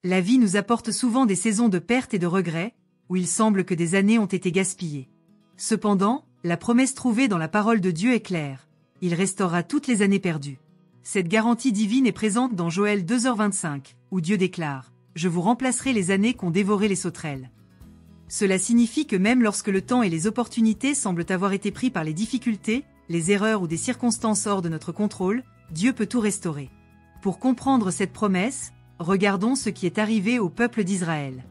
La vie nous apporte souvent des saisons de perte et de regret, où il semble que des années ont été gaspillées. Cependant, la promesse trouvée dans la parole de Dieu est claire. Il restaurera toutes les années perdues. Cette garantie divine est présente dans Joël 2h25, où Dieu déclare « Je vous remplacerai les années qu'ont dévoré les sauterelles ». Cela signifie que même lorsque le temps et les opportunités semblent avoir été pris par les difficultés, les erreurs ou des circonstances hors de notre contrôle, Dieu peut tout restaurer. Pour comprendre cette promesse, regardons ce qui est arrivé au peuple d'Israël.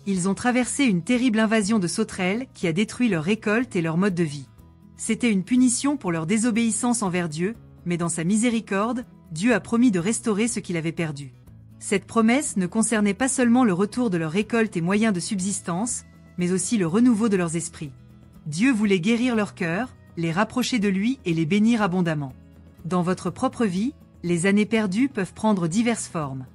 Ils ont traversé une terrible invasion de sauterelles qui a détruit leur récolte et leur mode de vie. C'était une punition pour leur désobéissance envers Dieu, mais dans sa miséricorde, Dieu a promis de restaurer ce qu'il avait perdu. Cette promesse ne concernait pas seulement le retour de leur récolte et moyens de subsistance, mais aussi le renouveau de leurs esprits. Dieu voulait guérir leur cœur, les rapprocher de lui et les bénir abondamment. Dans votre propre vie, les années perdues peuvent prendre diverses formes.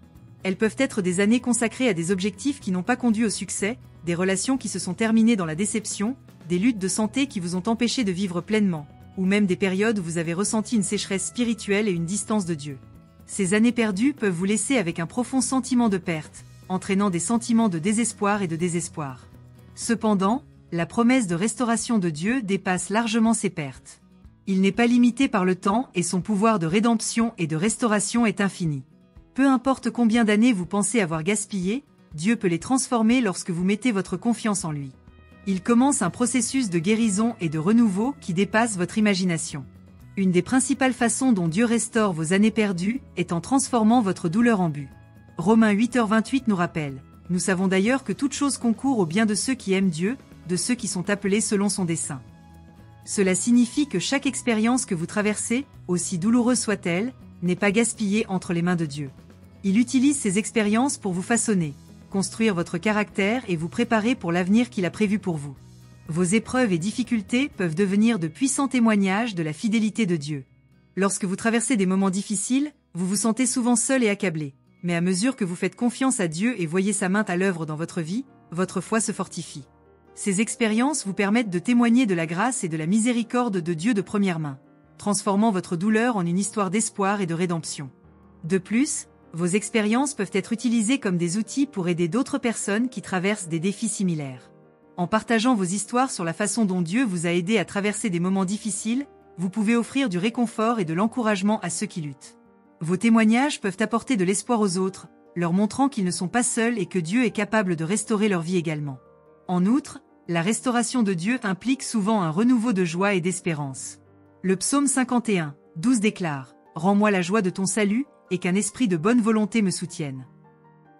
Elles peuvent être des années consacrées à des objectifs qui n'ont pas conduit au succès, des relations qui se sont terminées dans la déception, des luttes de santé qui vous ont empêché de vivre pleinement, ou même des périodes où vous avez ressenti une sécheresse spirituelle et une distance de Dieu. Ces années perdues peuvent vous laisser avec un profond sentiment de perte, entraînant des sentiments de désespoir et de désespoir. Cependant, la promesse de restauration de Dieu dépasse largement ces pertes. Il n'est pas limité par le temps et son pouvoir de rédemption et de restauration est infini. Peu importe combien d'années vous pensez avoir gaspillé, Dieu peut les transformer lorsque vous mettez votre confiance en lui. Il commence un processus de guérison et de renouveau qui dépasse votre imagination. Une des principales façons dont Dieu restaure vos années perdues est en transformant votre douleur en but. Romains 8h28 nous rappelle « Nous savons d'ailleurs que toute chose concourt au bien de ceux qui aiment Dieu, de ceux qui sont appelés selon son dessein. » Cela signifie que chaque expérience que vous traversez, aussi douloureuse soit-elle, n'est pas gaspillée entre les mains de Dieu. Il utilise ces expériences pour vous façonner, construire votre caractère et vous préparer pour l'avenir qu'il a prévu pour vous. Vos épreuves et difficultés peuvent devenir de puissants témoignages de la fidélité de Dieu. Lorsque vous traversez des moments difficiles, vous vous sentez souvent seul et accablé. Mais à mesure que vous faites confiance à Dieu et voyez sa main à l'œuvre dans votre vie, votre foi se fortifie. Ces expériences vous permettent de témoigner de la grâce et de la miséricorde de Dieu de première main, transformant votre douleur en une histoire d'espoir et de rédemption. De plus, vos expériences peuvent être utilisées comme des outils pour aider d'autres personnes qui traversent des défis similaires. En partageant vos histoires sur la façon dont Dieu vous a aidé à traverser des moments difficiles, vous pouvez offrir du réconfort et de l'encouragement à ceux qui luttent. Vos témoignages peuvent apporter de l'espoir aux autres, leur montrant qu'ils ne sont pas seuls et que Dieu est capable de restaurer leur vie également. En outre, la restauration de Dieu implique souvent un renouveau de joie et d'espérance. Le psaume 51, 12 déclare « Rends-moi la joie de ton salut, et qu'un esprit de bonne volonté me soutienne. »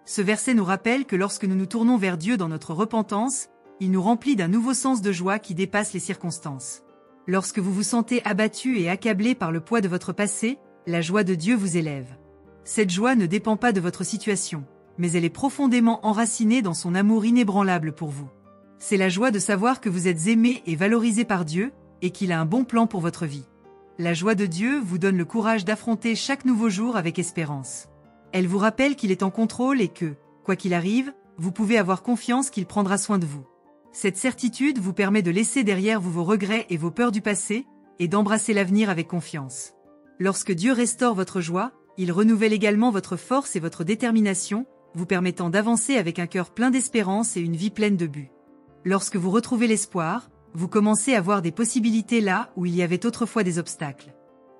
Ce verset nous rappelle que lorsque nous nous tournons vers Dieu dans notre repentance, il nous remplit d'un nouveau sens de joie qui dépasse les circonstances. Lorsque vous vous sentez abattu et accablé par le poids de votre passé, la joie de Dieu vous élève. Cette joie ne dépend pas de votre situation, mais elle est profondément enracinée dans son amour inébranlable pour vous. C'est la joie de savoir que vous êtes aimé et valorisé par Dieu, et qu'il a un bon plan pour votre vie. La joie de Dieu vous donne le courage d'affronter chaque nouveau jour avec espérance. Elle vous rappelle qu'il est en contrôle et que, quoi qu'il arrive, vous pouvez avoir confiance qu'il prendra soin de vous. Cette certitude vous permet de laisser derrière vous vos regrets et vos peurs du passé, et d'embrasser l'avenir avec confiance. Lorsque Dieu restaure votre joie, il renouvelle également votre force et votre détermination, vous permettant d'avancer avec un cœur plein d'espérance et une vie pleine de buts. Lorsque vous retrouvez l'espoir, vous commencez à voir des possibilités là où il y avait autrefois des obstacles.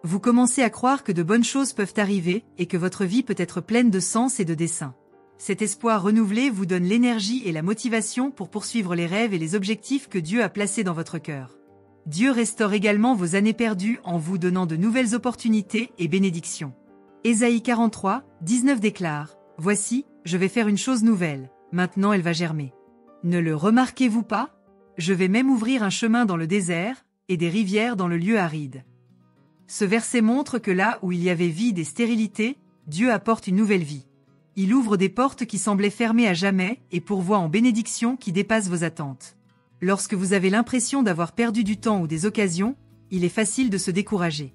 Vous commencez à croire que de bonnes choses peuvent arriver et que votre vie peut être pleine de sens et de dessein. Cet espoir renouvelé vous donne l'énergie et la motivation pour poursuivre les rêves et les objectifs que Dieu a placés dans votre cœur. Dieu restaure également vos années perdues en vous donnant de nouvelles opportunités et bénédictions. Ésaïe 43, 19 déclare « Voici, je vais faire une chose nouvelle, maintenant elle va germer. Ne le remarquez-vous pas ? Je vais même ouvrir un chemin dans le désert, et des rivières dans le lieu aride. » Ce verset montre que là où il y avait vide et stérilité, Dieu apporte une nouvelle vie. Il ouvre des portes qui semblaient fermées à jamais et pourvoit en bénédictions qui dépassent vos attentes. Lorsque vous avez l'impression d'avoir perdu du temps ou des occasions, il est facile de se décourager.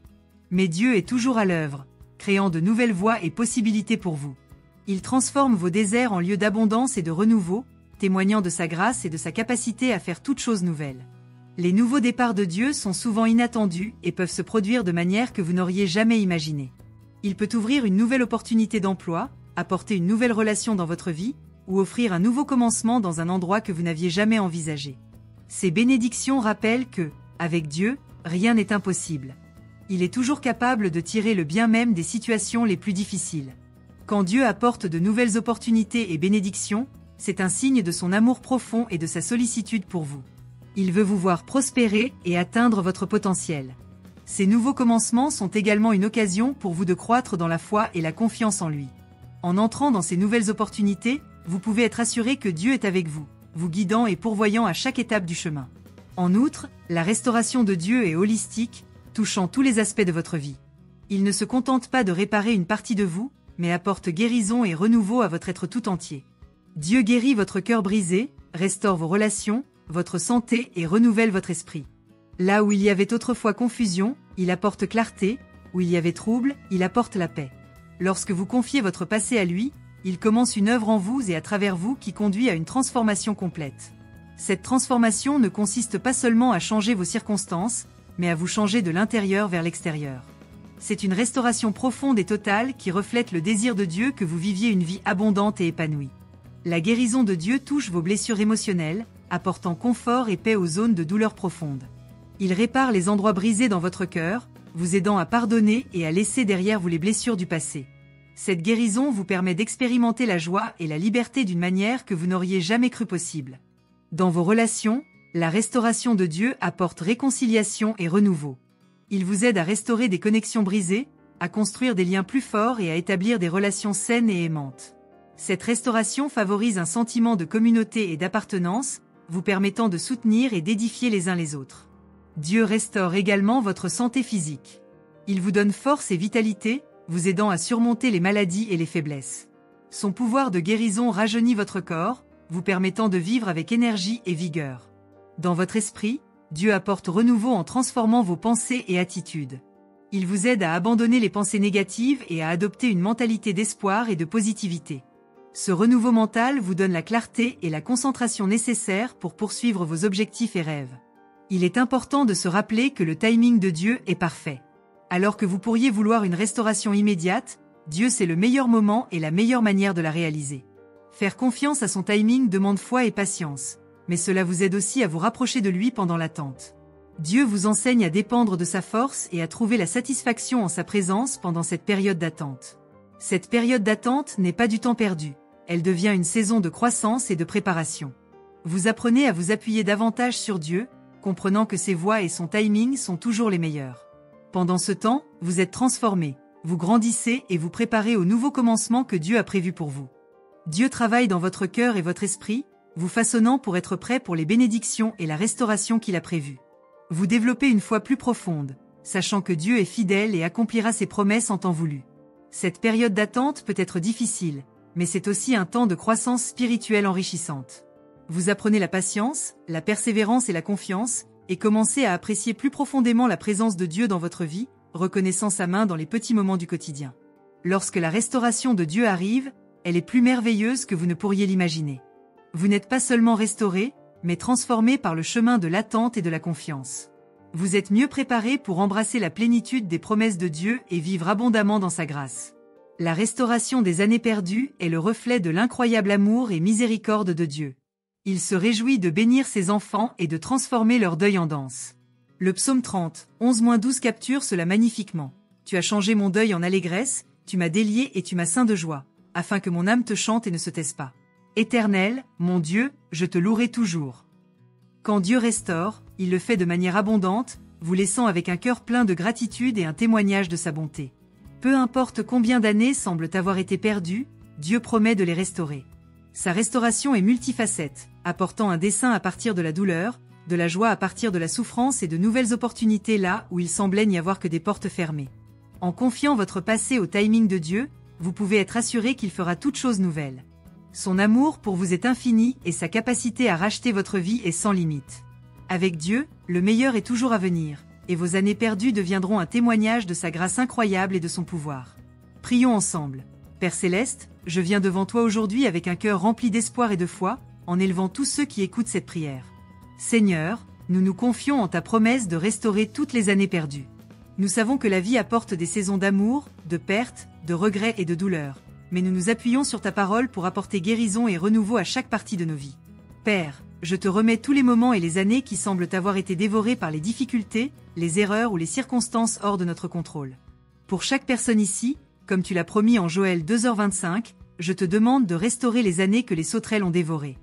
Mais Dieu est toujours à l'œuvre, créant de nouvelles voies et possibilités pour vous. Il transforme vos déserts en lieux d'abondance et de renouveau, témoignant de sa grâce et de sa capacité à faire toutes choses nouvelles. Les nouveaux départs de Dieu sont souvent inattendus et peuvent se produire de manière que vous n'auriez jamais imaginée. Il peut ouvrir une nouvelle opportunité d'emploi, apporter une nouvelle relation dans votre vie, ou offrir un nouveau commencement dans un endroit que vous n'aviez jamais envisagé. Ces bénédictions rappellent que, avec Dieu, rien n'est impossible. Il est toujours capable de tirer le bien même des situations les plus difficiles. Quand Dieu apporte de nouvelles opportunités et bénédictions, c'est un signe de son amour profond et de sa sollicitude pour vous. Il veut vous voir prospérer et atteindre votre potentiel. Ces nouveaux commencements sont également une occasion pour vous de croître dans la foi et la confiance en lui. En entrant dans ces nouvelles opportunités, vous pouvez être assuré que Dieu est avec vous, vous guidant et pourvoyant à chaque étape du chemin. En outre, la restauration de Dieu est holistique, touchant tous les aspects de votre vie. Il ne se contente pas de réparer une partie de vous, mais apporte guérison et renouveau à votre être tout entier. Dieu guérit votre cœur brisé, restaure vos relations, votre santé et renouvelle votre esprit. Là où il y avait autrefois confusion, il apporte clarté, où il y avait trouble, il apporte la paix. Lorsque vous confiez votre passé à lui, il commence une œuvre en vous et à travers vous qui conduit à une transformation complète. Cette transformation ne consiste pas seulement à changer vos circonstances, mais à vous changer de l'intérieur vers l'extérieur. C'est une restauration profonde et totale qui reflète le désir de Dieu que vous viviez une vie abondante et épanouie. La guérison de Dieu touche vos blessures émotionnelles, apportant confort et paix aux zones de douleur profonde. Il répare les endroits brisés dans votre cœur, vous aidant à pardonner et à laisser derrière vous les blessures du passé. Cette guérison vous permet d'expérimenter la joie et la liberté d'une manière que vous n'auriez jamais cru possible. Dans vos relations, la restauration de Dieu apporte réconciliation et renouveau. Il vous aide à restaurer des connexions brisées, à construire des liens plus forts et à établir des relations saines et aimantes. Cette restauration favorise un sentiment de communauté et d'appartenance, vous permettant de soutenir et d'édifier les uns les autres. Dieu restaure également votre santé physique. Il vous donne force et vitalité, vous aidant à surmonter les maladies et les faiblesses. Son pouvoir de guérison rajeunit votre corps, vous permettant de vivre avec énergie et vigueur. Dans votre esprit, Dieu apporte renouveau en transformant vos pensées et attitudes. Il vous aide à abandonner les pensées négatives et à adopter une mentalité d'espoir et de positivité. Ce renouveau mental vous donne la clarté et la concentration nécessaires pour poursuivre vos objectifs et rêves. Il est important de se rappeler que le timing de Dieu est parfait. Alors que vous pourriez vouloir une restauration immédiate, Dieu sait le meilleur moment et la meilleure manière de la réaliser. Faire confiance à son timing demande foi et patience, mais cela vous aide aussi à vous rapprocher de lui pendant l'attente. Dieu vous enseigne à dépendre de sa force et à trouver la satisfaction en sa présence pendant cette période d'attente. Cette période d'attente n'est pas du temps perdu, elle devient une saison de croissance et de préparation. Vous apprenez à vous appuyer davantage sur Dieu, comprenant que ses voies et son timing sont toujours les meilleurs. Pendant ce temps, vous êtes transformé, vous grandissez et vous préparez au nouveau commencement que Dieu a prévu pour vous. Dieu travaille dans votre cœur et votre esprit, vous façonnant pour être prêt pour les bénédictions et la restauration qu'il a prévues. Vous développez une foi plus profonde, sachant que Dieu est fidèle et accomplira ses promesses en temps voulu. Cette période d'attente peut être difficile, mais c'est aussi un temps de croissance spirituelle enrichissante. Vous apprenez la patience, la persévérance et la confiance, et commencez à apprécier plus profondément la présence de Dieu dans votre vie, reconnaissant sa main dans les petits moments du quotidien. Lorsque la restauration de Dieu arrive, elle est plus merveilleuse que vous ne pourriez l'imaginer. Vous n'êtes pas seulement restauré, mais transformé par le chemin de l'attente et de la confiance. Vous êtes mieux préparé pour embrasser la plénitude des promesses de Dieu et vivre abondamment dans sa grâce. La restauration des années perdues est le reflet de l'incroyable amour et miséricorde de Dieu. Il se réjouit de bénir ses enfants et de transformer leur deuil en danse. Le psaume 30, 11-12 capture cela magnifiquement. Tu as changé mon deuil en allégresse, tu m'as délié et tu m'as ceint de joie, afin que mon âme te chante et ne se taise pas. Éternel, mon Dieu, je te louerai toujours. Quand Dieu restaure, il le fait de manière abondante, vous laissant avec un cœur plein de gratitude et un témoignage de sa bonté. Peu importe combien d'années semblent avoir été perdues, Dieu promet de les restaurer. Sa restauration est multifacette, apportant un dessein à partir de la douleur, de la joie à partir de la souffrance et de nouvelles opportunités là où il semblait n'y avoir que des portes fermées. En confiant votre passé au timing de Dieu, vous pouvez être assuré qu'il fera toute chose nouvelle. Son amour pour vous est infini et sa capacité à racheter votre vie est sans limite. Avec Dieu, le meilleur est toujours à venir, et vos années perdues deviendront un témoignage de sa grâce incroyable et de son pouvoir. Prions ensemble. Père Céleste, je viens devant toi aujourd'hui avec un cœur rempli d'espoir et de foi, en élevant tous ceux qui écoutent cette prière. Seigneur, nous nous confions en ta promesse de restaurer toutes les années perdues. Nous savons que la vie apporte des saisons d'amour, de perte, de regrets et de douleur, mais nous nous appuyons sur ta parole pour apporter guérison et renouveau à chaque partie de nos vies. Père, je te remets tous les moments et les années qui semblent avoir été dévorés par les difficultés, les erreurs ou les circonstances hors de notre contrôle. Pour chaque personne ici, comme tu l'as promis en Joël 2h25, je te demande de restaurer les années que les sauterelles ont dévorées.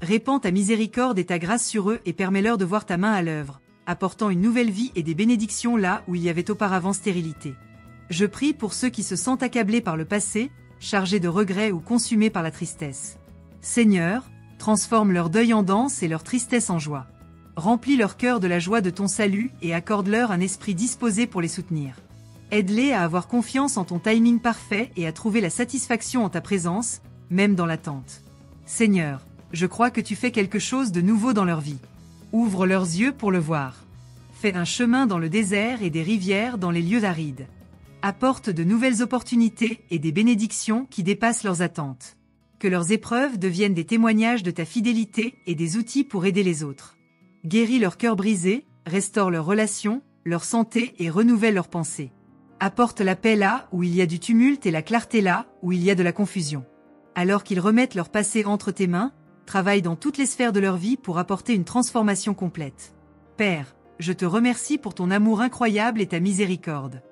Répands ta miséricorde et ta grâce sur eux et permets-leur de voir ta main à l'œuvre, apportant une nouvelle vie et des bénédictions là où il y avait auparavant stérilité. Je prie pour ceux qui se sentent accablés par le passé, chargés de regrets ou consumés par la tristesse. Seigneur, transforme leur deuil en danse et leur tristesse en joie. Remplis leur cœur de la joie de ton salut et accorde-leur un esprit disposé pour les soutenir. Aide-les à avoir confiance en ton timing parfait et à trouver la satisfaction en ta présence, même dans l'attente. Seigneur, je crois que tu fais quelque chose de nouveau dans leur vie. Ouvre leurs yeux pour le voir. Fais un chemin dans le désert et des rivières dans les lieux arides. Apporte de nouvelles opportunités et des bénédictions qui dépassent leurs attentes. Que leurs épreuves deviennent des témoignages de ta fidélité et des outils pour aider les autres. Guéris leur cœur brisé, restaure leurs relations, leur santé et renouvelle leurs pensées. Apporte la paix là où il y a du tumulte et la clarté là où il y a de la confusion. Alors qu'ils remettent leur passé entre tes mains, travaille dans toutes les sphères de leur vie pour apporter une transformation complète. Père, je te remercie pour ton amour incroyable et ta miséricorde.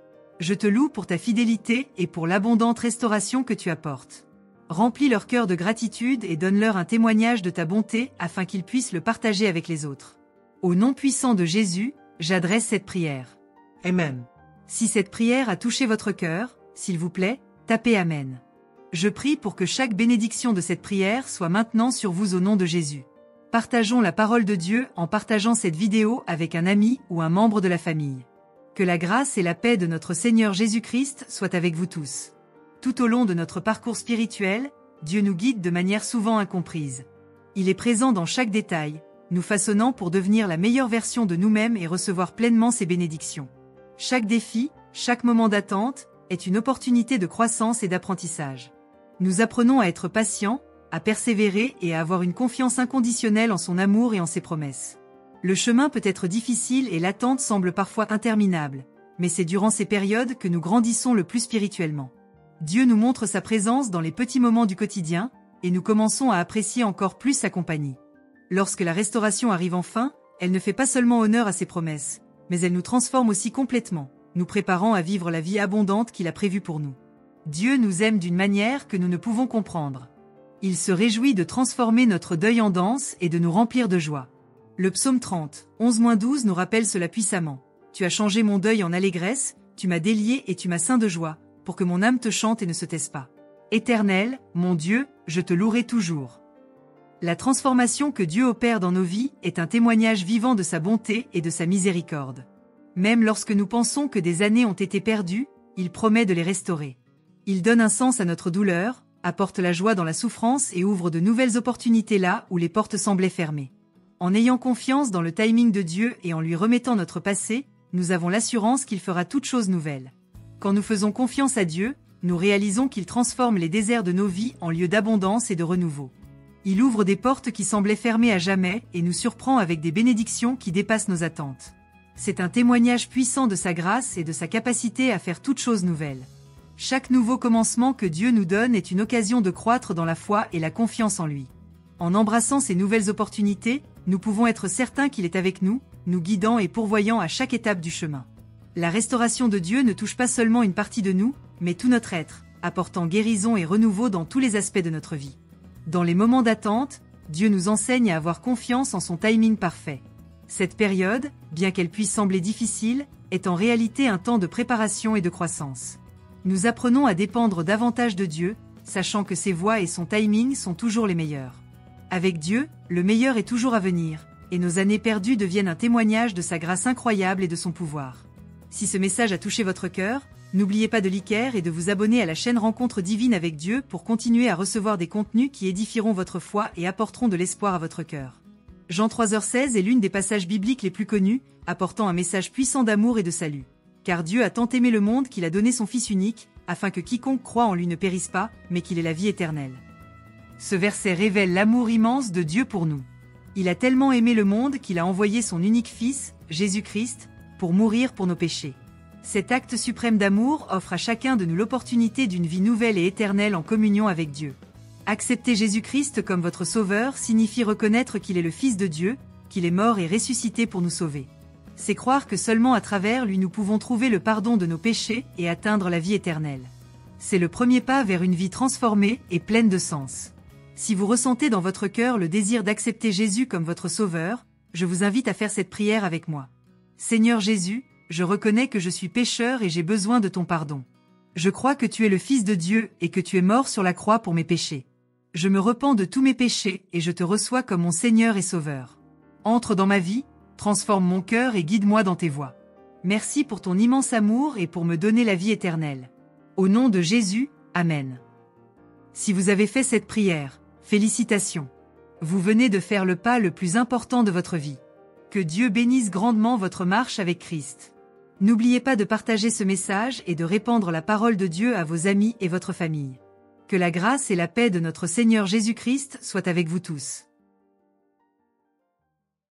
Je te loue pour ta fidélité et pour l'abondante restauration que tu apportes. Remplis leur cœur de gratitude et donne-leur un témoignage de ta bonté afin qu'ils puissent le partager avec les autres. Au nom puissant de Jésus, j'adresse cette prière. Amen. Si cette prière a touché votre cœur, s'il vous plaît, tapez Amen. Je prie pour que chaque bénédiction de cette prière soit maintenant sur vous au nom de Jésus. Partageons la parole de Dieu en partageant cette vidéo avec un ami ou un membre de la famille. Que la grâce et la paix de notre Seigneur Jésus-Christ soient avec vous tous. Tout au long de notre parcours spirituel, Dieu nous guide de manière souvent incomprise. Il est présent dans chaque détail, nous façonnant pour devenir la meilleure version de nous-mêmes et recevoir pleinement ses bénédictions. Chaque défi, chaque moment d'attente, est une opportunité de croissance et d'apprentissage. Nous apprenons à être patients, à persévérer et à avoir une confiance inconditionnelle en son amour et en ses promesses. Le chemin peut être difficile et l'attente semble parfois interminable, mais c'est durant ces périodes que nous grandissons le plus spirituellement. Dieu nous montre sa présence dans les petits moments du quotidien, et nous commençons à apprécier encore plus sa compagnie. Lorsque la restauration arrive enfin, elle ne fait pas seulement honneur à ses promesses, mais elle nous transforme aussi complètement, nous préparant à vivre la vie abondante qu'il a prévue pour nous. Dieu nous aime d'une manière que nous ne pouvons comprendre. Il se réjouit de transformer notre deuil en danse et de nous remplir de joie. Le psaume 30, 11-12 nous rappelle cela puissamment. Tu as changé mon deuil en allégresse, tu m'as délié et tu m'as ceint de joie, pour que mon âme te chante et ne se taise pas. Éternel, mon Dieu, je te louerai toujours. La transformation que Dieu opère dans nos vies est un témoignage vivant de sa bonté et de sa miséricorde. Même lorsque nous pensons que des années ont été perdues, il promet de les restaurer. Il donne un sens à notre douleur, apporte la joie dans la souffrance et ouvre de nouvelles opportunités là où les portes semblaient fermées. En ayant confiance dans le timing de Dieu et en lui remettant notre passé, nous avons l'assurance qu'il fera toutes choses nouvelles. Quand nous faisons confiance à Dieu, nous réalisons qu'il transforme les déserts de nos vies en lieux d'abondance et de renouveau. Il ouvre des portes qui semblaient fermées à jamais et nous surprend avec des bénédictions qui dépassent nos attentes. C'est un témoignage puissant de sa grâce et de sa capacité à faire toutes choses nouvelles. Chaque nouveau commencement que Dieu nous donne est une occasion de croître dans la foi et la confiance en lui. En embrassant ces nouvelles opportunités, nous pouvons être certains qu'il est avec nous, nous guidant et pourvoyant à chaque étape du chemin. La restauration de Dieu ne touche pas seulement une partie de nous, mais tout notre être, apportant guérison et renouveau dans tous les aspects de notre vie. Dans les moments d'attente, Dieu nous enseigne à avoir confiance en son timing parfait. Cette période, bien qu'elle puisse sembler difficile, est en réalité un temps de préparation et de croissance. Nous apprenons à dépendre davantage de Dieu, sachant que ses voies et son timing sont toujours les meilleurs. Avec Dieu, le meilleur est toujours à venir, et nos années perdues deviennent un témoignage de sa grâce incroyable et de son pouvoir. Si ce message a touché votre cœur, n'oubliez pas de liker et de vous abonner à la chaîne Rencontre Divine avec Dieu pour continuer à recevoir des contenus qui édifieront votre foi et apporteront de l'espoir à votre cœur. Jean 3h16 est l'une des passages bibliques les plus connus, apportant un message puissant d'amour et de salut. Car Dieu a tant aimé le monde qu'il a donné son Fils unique, afin que quiconque croit en lui ne périsse pas, mais qu'il ait la vie éternelle. Ce verset révèle l'amour immense de Dieu pour nous. Il a tellement aimé le monde qu'il a envoyé son unique Fils, Jésus-Christ, pour mourir pour nos péchés. Cet acte suprême d'amour offre à chacun de nous l'opportunité d'une vie nouvelle et éternelle en communion avec Dieu. Accepter Jésus-Christ comme votre Sauveur signifie reconnaître qu'il est le Fils de Dieu, qu'il est mort et ressuscité pour nous sauver. C'est croire que seulement à travers lui nous pouvons trouver le pardon de nos péchés et atteindre la vie éternelle. C'est le premier pas vers une vie transformée et pleine de sens. Si vous ressentez dans votre cœur le désir d'accepter Jésus comme votre Sauveur, je vous invite à faire cette prière avec moi. Seigneur Jésus, je reconnais que je suis pécheur et j'ai besoin de ton pardon. Je crois que tu es le Fils de Dieu et que tu es mort sur la croix pour mes péchés. Je me repens de tous mes péchés et je te reçois comme mon Seigneur et Sauveur. Entre dans ma vie, transforme mon cœur et guide-moi dans tes voies. Merci pour ton immense amour et pour me donner la vie éternelle. Au nom de Jésus, Amen. Si vous avez fait cette prière, félicitations. Vous venez de faire le pas le plus important de votre vie. Que Dieu bénisse grandement votre marche avec Christ. N'oubliez pas de partager ce message et de répandre la parole de Dieu à vos amis et votre famille. Que la grâce et la paix de notre Seigneur Jésus-Christ soient avec vous tous.